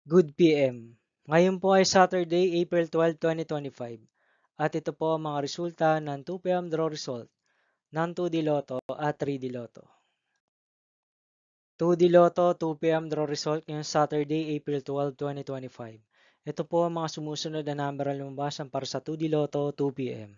Good PM. Ngayon po ay Saturday, April 12, 2025. At ito po ang mga resulta ng 2 PM draw result ng 2D Lotto at 3D Lotto. 2D Lotto 2 PM draw result ngayong Saturday, April 12, 2025. Ito po ang mga sumusunod na number ang lumabasan para sa 2D Lotto 2 PM.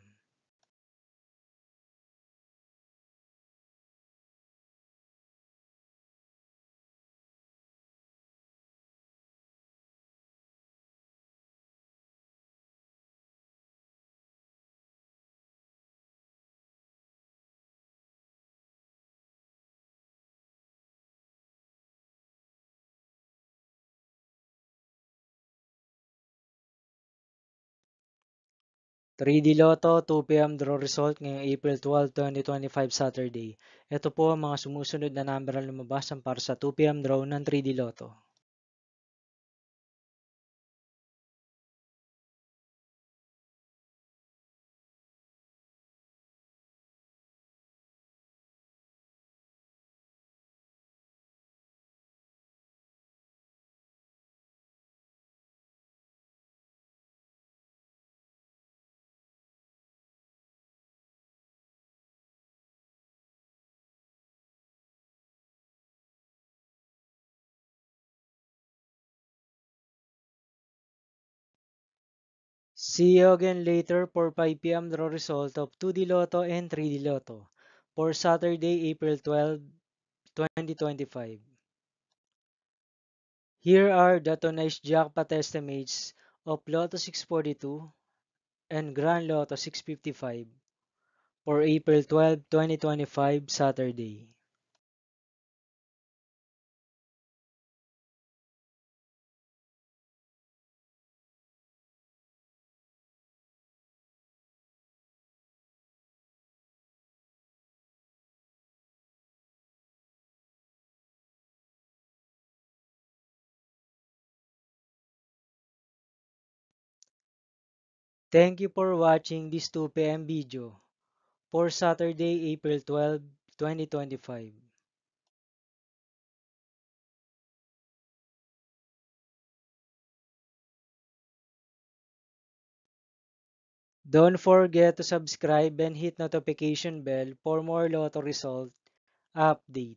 3D Lotto 2 PM draw result ngayong April 12, 2025 Saturday. Ito po ang mga sumusunod na number ang lumabasan para sa 2 PM draw ng 3D Lotto. See you again later for 5 PM draw result of 2D Lotto and 3D Lotto for Saturday, April 12, 2025. Here are the tonight's jackpot estimates of Lotto 642 and Grand Lotto 655 for April 12, 2025 Saturday. Thank you for watching this 2 PM video for Saturday, April 12, 2025. Don't forget to subscribe and hit notification bell for more Lotto result update.